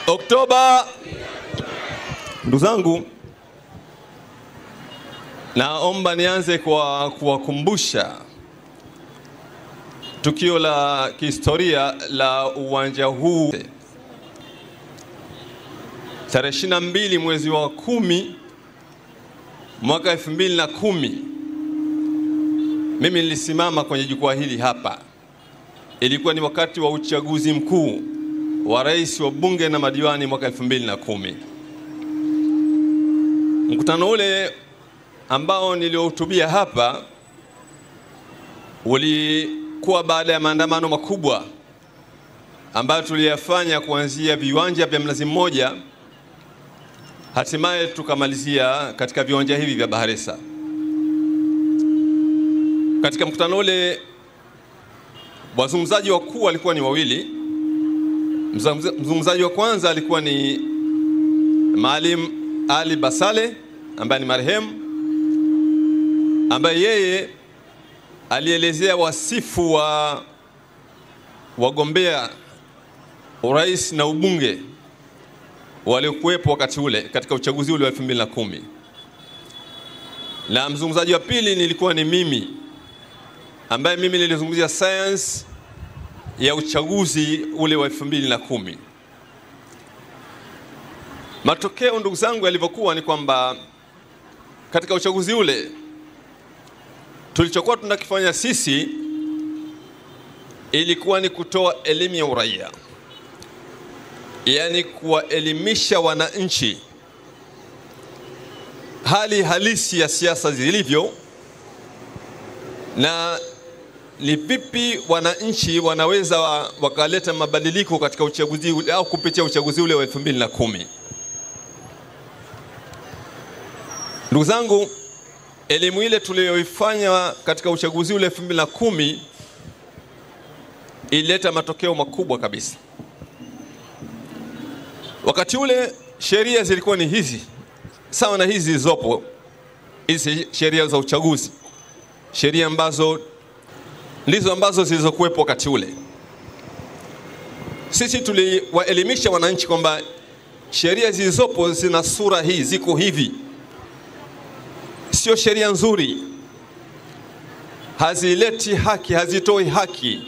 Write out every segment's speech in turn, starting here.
Oktoba. Ndugu zangu, naomba nianze kwa kuwakumbusha tukio la kihistoria la uwanja huu. Tarehe 22 mwezi wa 10 mwaka 2010 mimi nilisimama kwenye jukwaa hili hapa. Ilikuwa ni wakati wa uchaguzi mkuu wa rais wa bunge na madiwani mwaka 2010. Mkutano ule ambao niliohutubia hapa ulikuwa baada ya maandamano makubwa ambayo tuliyafanya kuanzia viwanja vya Mnazi Mmoja, hatimaye tukamalizia katika viwanja hivi vya Bahresa. Katika mkutano ule wazungumzaji wakuu walikuwa ni wawili. Mzungumzaji wa kwanza alikuwa ni Maalim Ali Basale ambaye ni marehemu, ambaye yeye alielezea wasifu wa wagombea urais na ubunge waliokuwepo wakati ule katika uchaguzi ule wa 2010. Na mzungumzaji wa pili nilikuwa ni mimi, ambaye mimi nilizungumzia science ya uchaguzi ule wa 2010. Matokeo ndugu zangu yalivyokuwa ni kwamba katika uchaguzi ule tulichokuwa tunakifanya sisi ilikuwa ni kutoa elimu ya uraia, yani kuwaelimisha wananchi hali halisi ya siasa zilivyo na ni vipi wananchi wanaweza wakaleta mabadiliko katika uchaguzi ule au kupitia uchaguzi ule wa 2010. Ndugu zangu, elimu ile tuliyoifanya katika uchaguzi ule 2010 ilileta matokeo makubwa kabisa. Wakati ule sheria zilikuwa ni hizi, sawa na hizi zilizopo, hizi sheria za uchaguzi, sheria ambazo ndizo ambazo zilizokuwepo wakati ule. Sisi tuliwaelimisha wananchi kwamba sheria zilizopo zina sura hii, ziko hivi, sio sheria nzuri, hazileti haki, hazitoi haki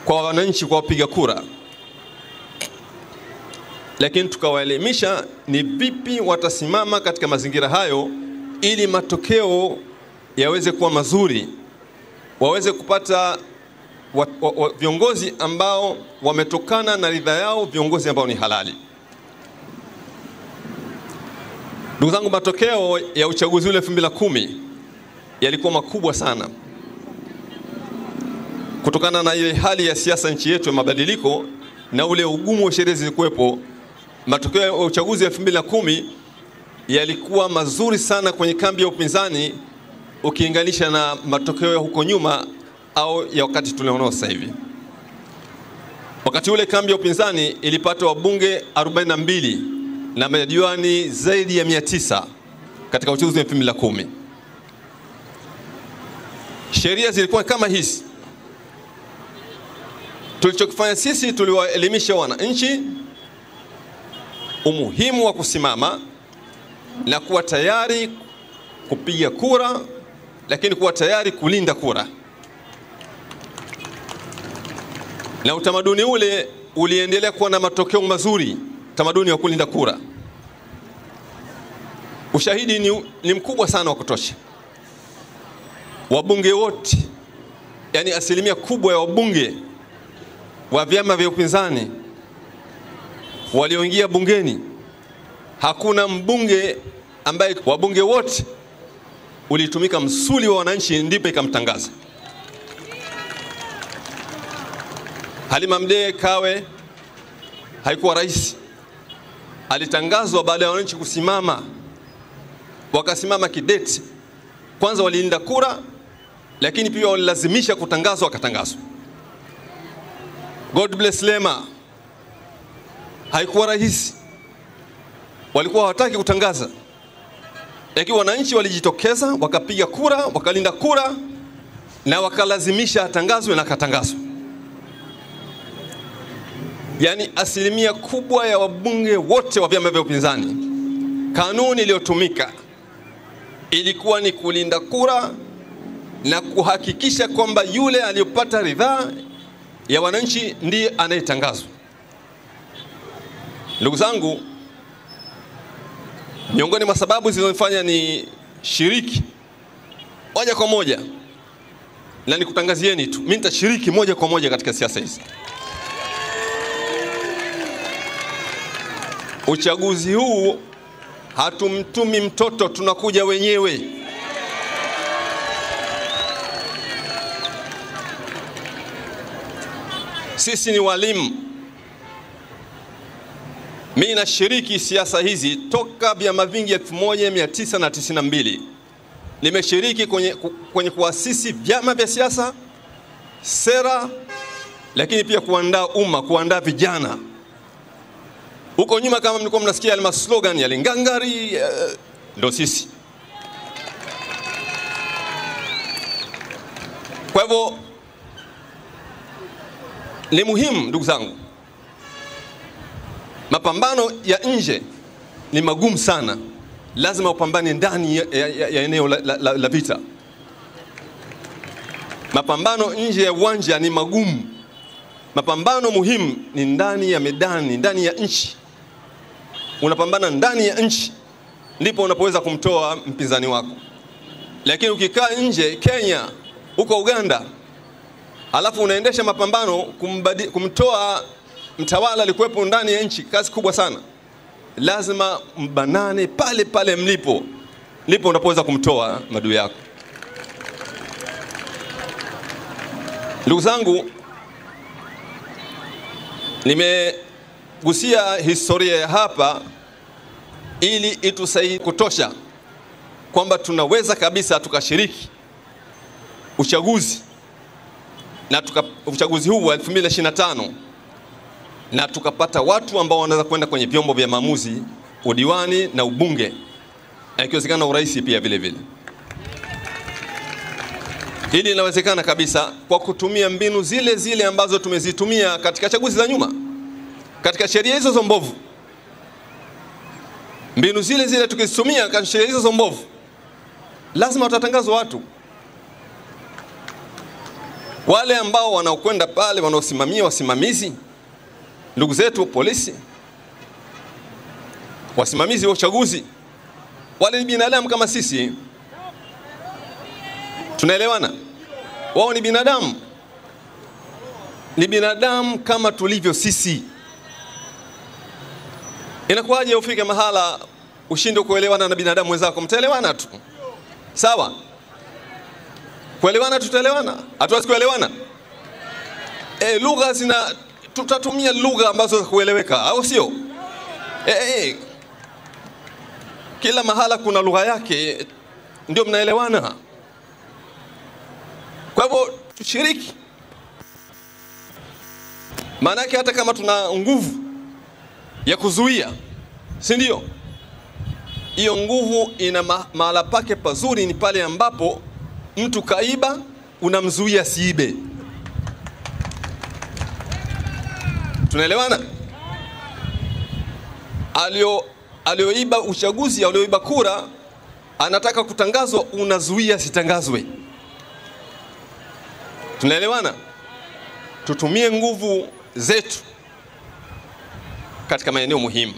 kwa wananchi, kwa wapiga kura. Lakini tukawaelimisha ni vipi watasimama katika mazingira hayo ili matokeo yaweze kuwa mazuri, waweze kupata viongozi ambao wametokana na ridha yao, viongozi ambao ni halali. Ndugu zangu, matokeo ya uchaguzi ule 2010 yalikuwa makubwa sana. Kutokana na ile hali ya siasa nchi yetu ya mabadiliko na ule ugumu wa sheria zilikuwepo, matokeo ya uchaguzi wa 2010 yalikuwa mazuri sana kwenye kambi ya upinzani ukilinganisha na matokeo ya huko nyuma au ya wakati tulionao sasa hivi. Wakati ule kambi ya upinzani ilipata wabunge 42 na madiwani zaidi ya 900 katika uchaguzi wa 2010. Sheria zilikuwa kama hizi. Tulichokifanya sisi, tuliwaelimisha wananchi umuhimu wa kusimama na kuwa tayari kupiga kura, lakini kuwa tayari kulinda kura. Na utamaduni ule uliendelea kuwa na matokeo mazuri, tamaduni wa kulinda kura. Ushahidi ni mkubwa sana wa kutosha. Wabunge wote, yani asilimia kubwa ya wabunge wa vyama vya upinzani walioingia bungeni, hakuna mbunge ambaye wabunge wote ulitumika msuli wa wananchi ndipo ikamtangaza. Halima Mdee Kawe haikuwa rais, alitangazwa baada ya wananchi kusimama, wakasimama kidete. Kwanza walilinda kura, lakini pia walilazimisha kutangazwa, wakatangazwa. God bless Lema haikuwa rais, walikuwa hawataki kutangaza, lakini wananchi walijitokeza, wakapiga kura, wakalinda kura na wakalazimisha atangazwe na katangazwa. Yani asilimia kubwa ya wabunge wote wa vyama vya upinzani, kanuni iliyotumika ilikuwa ni kulinda kura na kuhakikisha kwamba yule aliyopata ridhaa ya wananchi ndiye anayetangazwa. Ndugu zangu, miongoni mwa sababu zilizonifanya ni shiriki moja kwa moja, na nikutangazieni tu, mimi nitashiriki moja kwa moja katika siasa hizi. Uchaguzi huu hatumtumi mtoto, tunakuja wenyewe. Sisi ni walimu. Mimi nashiriki siasa hizi toka vyama vingi 1992. Nimeshiriki kwenye kuasisi vyama vya siasa, sera, lakini pia kuandaa umma, kuandaa vijana. Huko nyuma kama mlikuwa mnasikia yale slogan ya Lingangari, ndo sisi. Kwa hivyo ni muhimu ndugu zangu, mapambano ya nje ni magumu sana. Lazima upambane ndani ya eneo la vita. Mapambano nje ya uwanja ni magumu. Mapambano muhimu ni ndani ya medani, ndani ya nchi. Unapambana ndani ya nchi, ndipo unapoweza kumtoa mpinzani wako. Lakini ukikaa nje, Kenya, huko Uganda, alafu unaendesha mapambano kumtoa mtawala alikuwepo ndani ya nchi, kazi kubwa sana. Lazima mbanane pale pale mlipo, ndipo unapoweza kumtoa madui yako. Ndugu zangu, nimegusia historia ya hapa ili itusaidie kutosha kwamba tunaweza kabisa tukashiriki uchaguzi na uchaguzi huu wa 2025 na tukapata watu ambao wanaweza kwenda kwenye vyombo vya maamuzi, udiwani na ubunge, na ikiwezekana urais pia vile vile. Hili linawezekana kabisa kwa kutumia mbinu zile zile ambazo tumezitumia katika chaguzi za nyuma, katika sheria hizo zombovu. Mbinu zile zile tukizitumia katika sheria hizo zombovu, lazima watatangazwa watu. Wale ambao wanaokwenda pale wanaosimamia wasimamizi, ndugu zetu polisi, wasimamizi wa uchaguzi, wale ni binadamu kama sisi. Tunaelewana? Wao ni binadamu. Ni binadamu kama tulivyo sisi. Inakuwaje ufike mahala ushinde kuelewana na binadamu wenzako? Mtaelewana tu. Sawa? Kuelewana tutaelewana. Hatuwezi kuelewana. Lugha tutatumia lugha ambazo za kueleweka, au sio? Kila mahala kuna lugha yake, ndio mnaelewana. Kwa hivyo tushiriki. Maana yake hata kama tuna nguvu ya kuzuia, si ndio? Hiyo nguvu ina mahala pake pazuri, ni pale ambapo mtu kaiba, unamzuia siibe. Tunaelewana? Alioiba uchaguzi, alioiba kura, anataka kutangazwa, unazuia sitangazwe. Tunaelewana? Tutumie nguvu zetu katika maeneo muhimu.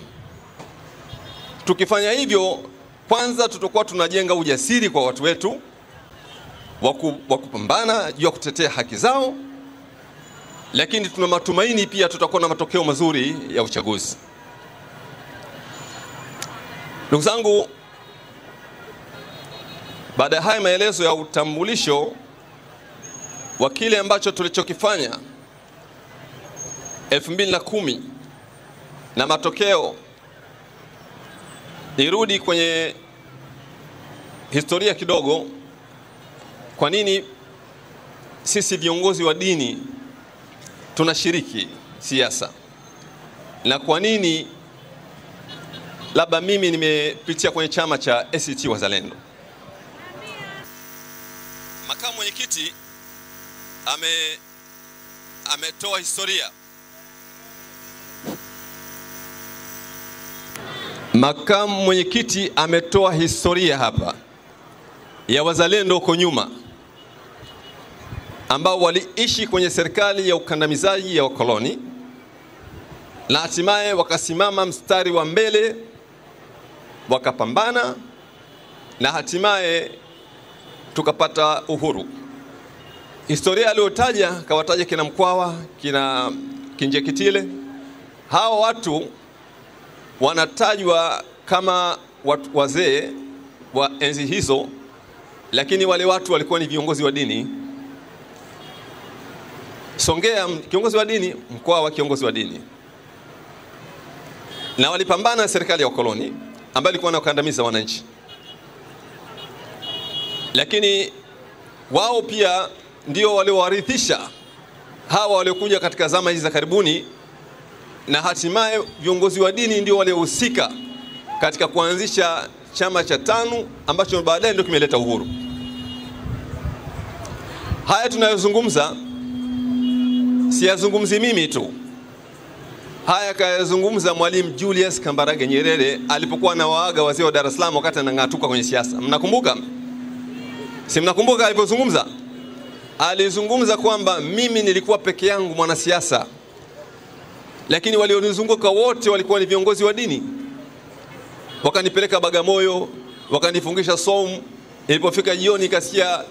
Tukifanya hivyo, kwanza tutakuwa tunajenga ujasiri kwa watu wetu wa kupambana juu ya kutetea haki zao, lakini tuna matumaini pia tutakuwa na matokeo mazuri ya uchaguzi. Ndugu zangu, baada ya haya maelezo ya utambulisho wa kile ambacho tulichokifanya 2010 na matokeo, nirudi kwenye historia kidogo. Kwa nini sisi viongozi wa dini tunashiriki siasa, na kwa nini labda mimi nimepitia kwenye chama cha ACT Wazalendo? Makamu mwenyekiti ametoa historia Makamu mwenyekiti ametoa historia hapa ya wazalendo huko nyuma ambao waliishi kwenye serikali ya ukandamizaji ya wakoloni na hatimaye wakasimama mstari wa mbele wakapambana na hatimaye tukapata uhuru. Historia aliyotaja kawataja kina Mkwawa, kina Kinjekitile. Hao watu wanatajwa kama wazee wa enzi hizo, lakini wale watu walikuwa ni viongozi wa dini. Songea kiongozi wa dini, Mkwawa kiongozi wa dini, na walipambana na serikali ya ukoloni ambayo ilikuwa inakandamiza wananchi. Lakini wao pia ndio waliowarithisha hawa waliokuja katika zama hizi za karibuni, na hatimaye viongozi wa dini ndio waliohusika katika kuanzisha chama cha TANU ambacho baadaye ndio kimeleta uhuru. Haya tunayozungumza siyazungumzi mimi tu. Haya kayazungumza Mwalimu Julius Kambarage Nyerere alipokuwa anawaaga wazee wa Dar es Salaam wakati anang'atuka kwenye siasa. Mnakumbuka? Si mnakumbuka alipozungumza? Alizungumza kwamba mimi nilikuwa peke yangu mwanasiasa, lakini walionizunguka wote walikuwa ni viongozi wa dini. Wakanipeleka Bagamoyo, wakanifungisha somu. Ilipofika jioni kasikia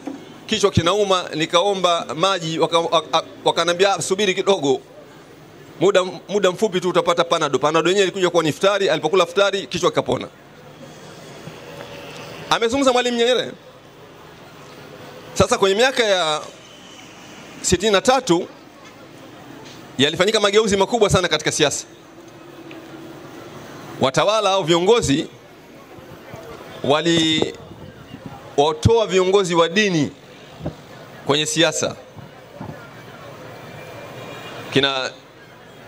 kichwa kinauma, nikaomba maji, wakanambia subiri kidogo, muda mfupi tu utapata panado. Panado yenyewe ilikuja kwa iftari, alipokula iftari kichwa kikapona. Amezungumza Mwalimu Nyerere. Sasa kwenye miaka ya 63 yalifanyika mageuzi makubwa sana katika siasa. Watawala au viongozi watoa viongozi wa dini kwenye siasa. Kina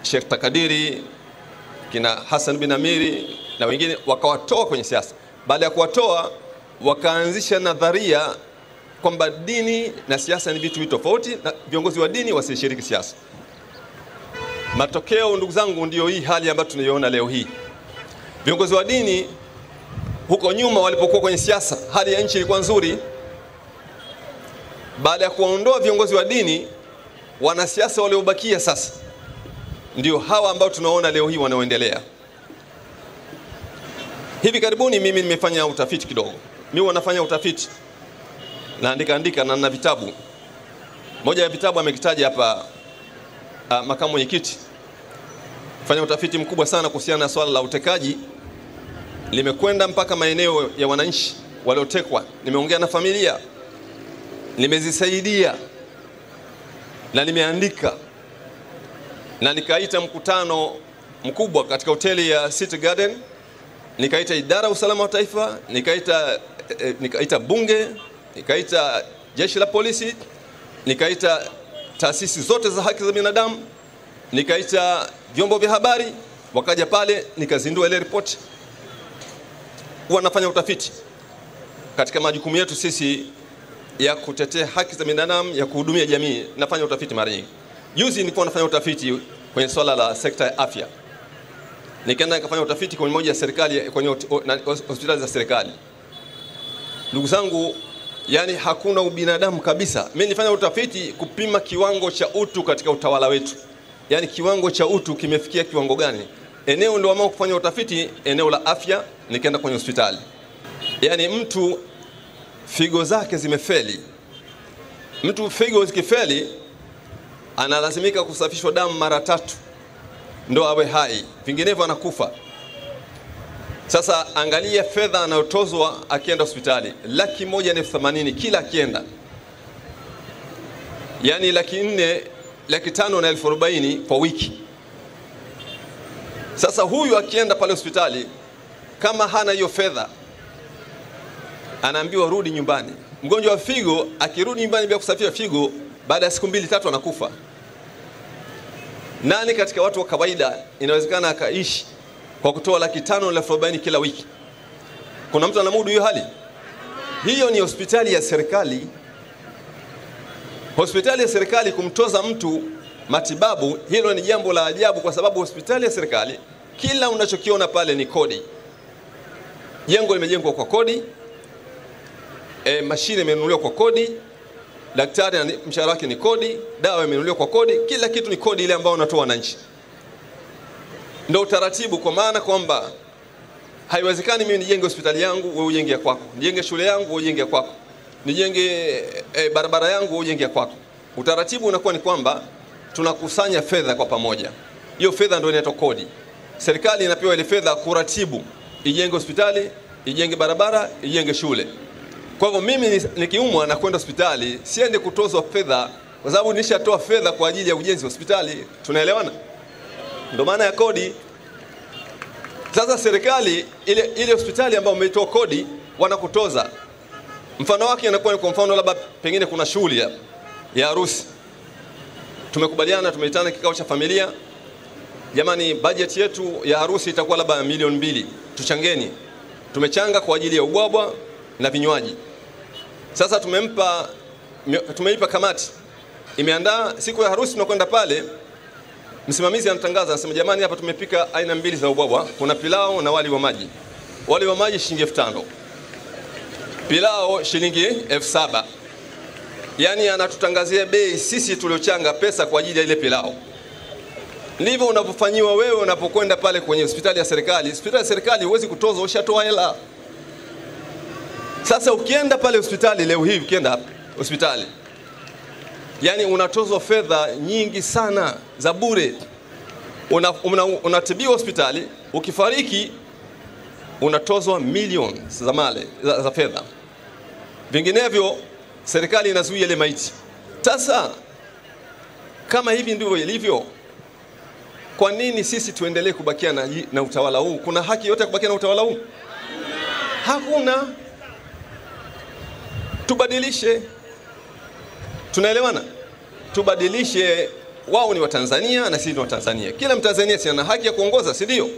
Sheikh Takadiri, kina Hassan bin Amiri na wengine wakawatoa kwenye siasa. Baada ya kuwatoa, wakaanzisha nadharia kwamba dini na siasa ni vitu tofauti na viongozi wa dini wasishiriki siasa. Matokeo ndugu zangu ndio hii hali ambayo tunaiona leo hii. Viongozi wa dini huko nyuma walipokuwa kwenye siasa, hali ya nchi ilikuwa nzuri. Baada ya kuondoa viongozi wa dini, wanasiasa waliobakia sasa ndio hawa ambao tunaona leo hii wanaoendelea. Hivi karibuni mimi nimefanya utafiti kidogo. Mimi wanafanya utafiti, naandika na nina vitabu. Moja ya vitabu amekitaja hapa makamu mwenyekiti. Fanya utafiti mkubwa sana kuhusiana na swala la utekaji. Limekwenda mpaka maeneo ya wananchi waliotekwa. Nimeongea na familia, nimezisaidia na nimeandika, na nikaita mkutano mkubwa katika hoteli ya City Garden. Nikaita idara ya usalama wa taifa, nikaita bunge, nikaita jeshi la polisi, nikaita taasisi zote za haki za binadamu, nikaita vyombo vya habari, wakaja pale, nikazindua ile report. Wanafanya utafiti katika majukumu yetu sisi ya kutetea haki za binadamu, ya kuhudumia jamii. Nafanya utafiti mara nyingi. Juzi nilikuwa nafanya utafiti kwenye swala la sekta ya afya. Nikaenda nikafanya utafiti kwenye moja ya serikali, kwenye hospitali za serikali. Ndugu zangu, yani hakuna ubinadamu kabisa. Mimi nilifanya utafiti kupima kiwango cha utu katika utawala wetu. Yani kiwango cha utu kimefikia kiwango gani? Eneo ndio ambao kufanya utafiti, eneo la afya. Nikaenda kwenye hospitali. Yani mtu figo zake zimefeli. Mtu figo zikifeli analazimika kusafishwa damu mara 3 ndo awe hai, vinginevyo anakufa. Sasa angalia fedha anayotozwa akienda hospitali, 180,000 kila akienda. Yani 400,000, 500,000 na 40,000 kwa wiki. Sasa huyu akienda pale hospitali, kama hana hiyo fedha, anaambiwa rudi nyumbani. Mgonjwa wa figo akirudi nyumbani bila kusafisha figo, baada ya siku 2-3 anakufa. Nani katika watu wa kawaida inawezekana akaishi kwa kutoa 500,000 na 40,000 kila wiki? Kuna mtu anamudu hiyo hali? Hiyo ni hospitali ya serikali. Hospitali ya serikali kumtoza mtu matibabu, hilo ni jambo la ajabu, kwa sababu hospitali ya serikali kila unachokiona pale ni kodi. jengo limejengwa kwa kodi, mashine imenunuliwa kwa kodi, daktari mshahara wake ni kodi, dawa imenunuliwa kwa kodi, kila kitu ni kodi ile ambayo unatoa wananchi. Ndio utaratibu, kwa maana kwamba haiwezekani mimi nijenge hospitali yangu wewe ujenge ya kwako, nijenge shule yangu wewe ujenge ya kwako, nijenge barabara yangu wewe ujenge ya kwako. Utaratibu unakuwa ni kwamba tunakusanya fedha kwa pamoja. Hiyo fedha ndio inaitwa kodi. Serikali inapewa ile fedha kuratibu, ijenge hospitali, ijenge barabara, ijenge shule. Kwa hivyo mimi nikiumwa na kwenda hospitali, siende kutozwa fedha kwa sababu nishatoa fedha kwa ajili ya ujenzi wa hospitali. Tunaelewana? Ndio maana ya kodi. Sasa serikali ile hospitali ambayo umetoa kodi wanakutoza. Mfano wake inakuwa kwa mfano labda pengine kuna shughuli ya harusi. Tumekubaliana, tumeitana kikao cha familia. Jamani, budget yetu ya harusi itakuwa labda 2 milioni, tuchangeni. Tumechanga kwa ajili ya ubwabwa na vinywaji. Sasa tumeipa kamati. Imeandaa siku ya harusi, tunakwenda pale. Msimamizi anatangaza, anasema jamani, hapa tumepika aina 2 za ubwabwa, kuna pilau na wali wa maji. Wali wa maji shilingi 5,000. Pilau shilingi 7,000. Yaani anatutangazia bei sisi tuliochanga pesa kwa ajili ya ile pilau. Ndivyo unapofanyiwa wewe unapokwenda pale kwenye hospitali ya serikali. Hospitali ya serikali huwezi kutoza, ushatoa hela. Sasa ukienda pale hospitali leo hii, ukienda hapa hospitali, yani unatozwa fedha nyingi sana za bure. Unatibiwa hospitali, ukifariki unatozwa milioni za mali za fedha. Vinginevyo serikali inazuia ile maiti. Sasa kama hivi ndivyo ilivyo, kwa nini sisi tuendelee kubakia na utawala huu? Kuna haki yote kubakia na utawala huu? Hakuna. Tubadilishe. Tunaelewana? Tubadilishe. Wao ni Watanzania na sisi ni Watanzania. Kila Mtanzania ana haki ya kuongoza, si ndio?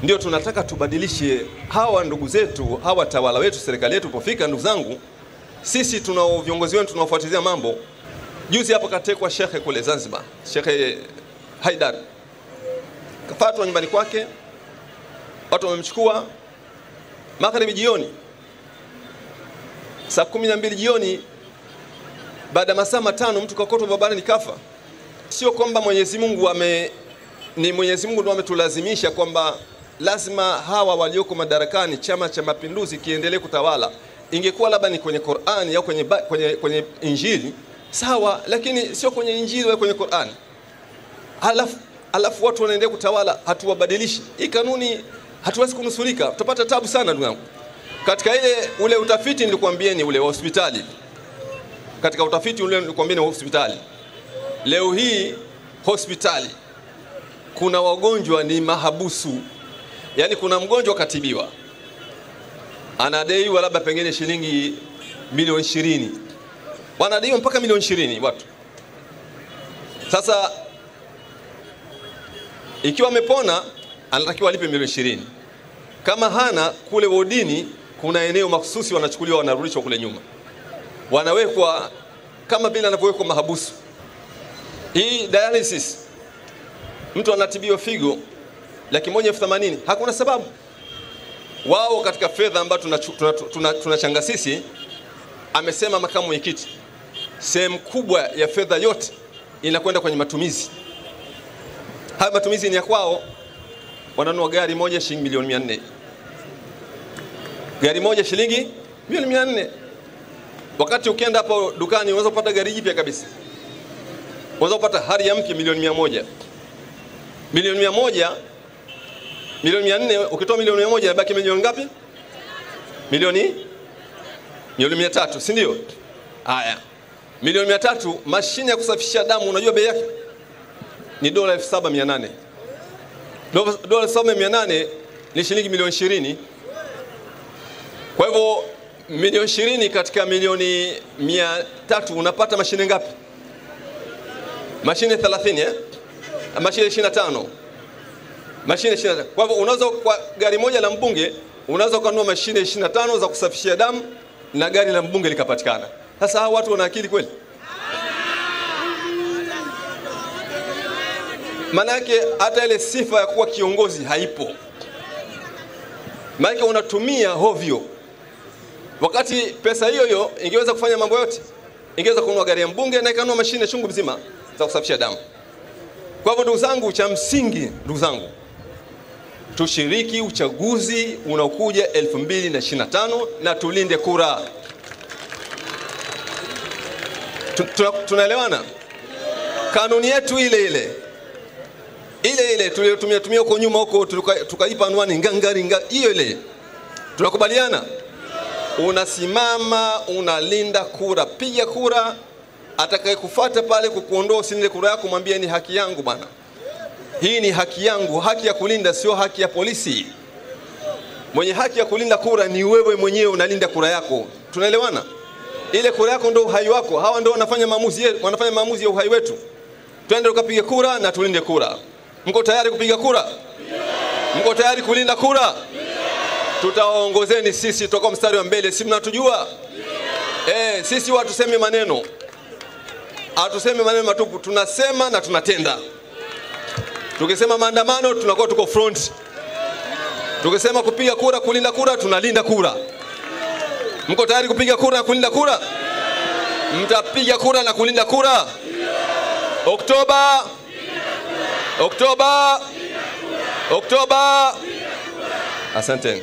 Ndio tunataka tubadilishe. Hawa ndugu zetu, hawa tawala wetu, serikali yetu pofika, ndugu zangu, sisi tunao viongozi wetu tunaofuatilia mambo. Juzi hapa katekwa shekhe kule Zanzibar, Shekhe Haidar. Kafatwa nyumbani kwake. Watu wamemchukua magharibi jioni. Saa 12 jioni, baada masaa 5 mtu kakotwa barabarani kafa. Sio kwamba Mwenyezi Mungu Mwenyezi Mungu ndio ametulazimisha kwamba lazima hawa walioko madarakani, Chama cha Mapinduzi kiendelee kutawala. Ingekuwa labda ni kwenye Qur'ani au kwenye Injili, sawa, lakini sio kwenye Injili wala kwenye Qur'ani. Alafu watu wanaendelea kutawala, hatuwabadilishi. Hii kanuni hatuwezi kunusurika. Tutapata tabu sana ndugu yangu. Katika ule utafiti nilikwambieni ule wa hospitali. Katika utafiti ule nilikwambieni wa hospitali. Leo hii hospitali kuna wagonjwa ni mahabusu. Yaani kuna mgonjwa katibiwa, anadaiwa labda pengine shilingi milioni 20. Wanadaiwa mpaka milioni 20 watu. Sasa ikiwa amepona anatakiwa alipe milioni 20. Kama hana, kule wodini kuna eneo mahsusi wanachukuliwa, wanarudishwa kule nyuma. Wanawekwa kama vile anavyowekwa mahabusu. Hii dialysis, mtu anatibiwa figo 180,000, hakuna sababu. Wao katika fedha ambayo tunachanga sisi, amesema makamu mwenyekiti, sehemu kubwa ya fedha yote inakwenda kwenye matumizi. Haya matumizi ni ya kwao. Wananunua gari moja shilingi milioni 400. Gari moja shilingi milioni 400. Wakati ukienda hapo dukani unaweza kupata gari jipya kabisa. Unaweza kupata Harrier mpya milioni 100. Milioni 100, milioni 400, ukitoa milioni 100 inabaki milioni ngapi? Milioni 300, si ndio? Haya. Milioni 300, mashine ya kusafisha damu unajua bei yake? Ni $7,800. $7,800 ni shilingi milioni 20. Kwa hivyo milioni 20 katika milioni 300 unapata mashine ngapi? Mashine 30 mashine 25. Mashine 25. Kwa hivyo unaweza kwa gari moja la mbunge unaweza kununua mashine 25 za kusafishia damu na gari la mbunge likapatikana. Sasa hao watu wana akili kweli? Manake hata ile sifa ya kuwa kiongozi haipo. Maana unatumia hovyo. Wakati pesa hiyo ingeweza kufanya mambo yote. Ingeweza kununua gari ya mbunge na ikanunua mashine chungu mzima za kusafisha damu. Kwa hivyo ndugu zangu, cha msingi ndugu zangu, tushiriki uchaguzi unaokuja 2025 na tulinde kura. Tunaelewana? Kanuni yetu ile tuliyotumia huko nyuma huko, tukaipa anwani ngangaringa ile. Tunakubaliana? Unasimama, unalinda kura, piga kura. Atakayekufuata pale kukuondoa usilinde kura yako, mwambie ni haki yangu bwana. Hii ni haki yangu, haki ya kulinda, sio haki ya polisi. Mwenye haki ya kulinda kura ni wewe mwenyewe, unalinda kura yako. Tunaelewana? Ile kura yako ndio uhai wako. Hawa ndio wanafanya maamuzi ya uhai wetu. Twende tukapige kura na tulinde kura. Mko tayari kupiga kura? Mko tayari kulinda kura? Tutawaongozeni sisi, tutakuwa mstari wa mbele. Si mnatujua? Sisi watu tuseme maneno. Hatusemi maneno matupu, tunasema na tunatenda. Tukisema maandamano tunakuwa tuko front. Tukisema kupiga kura, kulinda kura, tunalinda kura. Mko tayari kupiga kura na kulinda kura? Mtapiga kura na kulinda kura? Oktoba. Asante.